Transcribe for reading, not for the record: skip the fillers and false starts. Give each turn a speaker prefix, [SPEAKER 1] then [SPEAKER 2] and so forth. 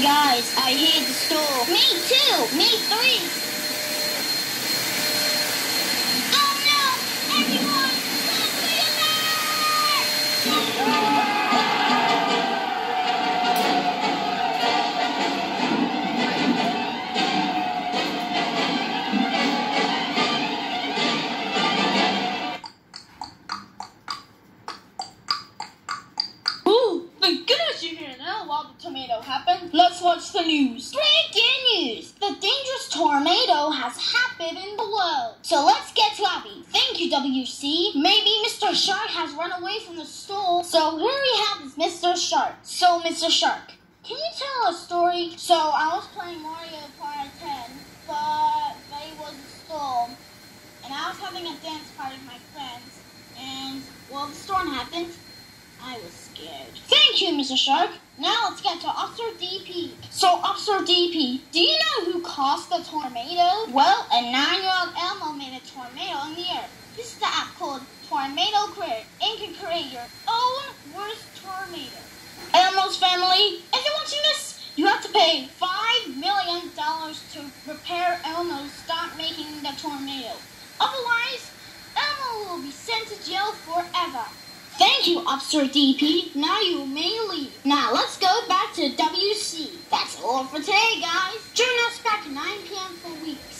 [SPEAKER 1] Guys, I hate the store. Me too. Me three. Oh no! Everyone, thank goodness you're here now while the tornado happened. Let's watch the news. Breaking news! The dangerous tornado has happened in the world. So let's get sloppy. Thank you, WC. Maybe Mr. Shark has run away from the store. So here we have this Mr. Shark. So, Mr. Shark, can you tell a story? So I was playing Mario Party 10, but there was a storm. And I was having a dance party with my friends. And, well, the storm happened. I was scared. Thank you, Mr. Shark. Now let's get to Officer DP. So, Officer DP, do you know who caused the tornado? Well, a 9-year-old Elmo made a tornado in the air. This is the app called Tornado Creator, and can create your own worst tornado. Elmo's family, if you're watching this, you have to pay $5 million to repair Elmo stop making the tornado. Otherwise, Elmo will be sent to jail forever. Thank you, Officer DP. Now you may leave. Now let's go back to WC. That's all for today, guys. Join us back at 9 p.m. for weeks.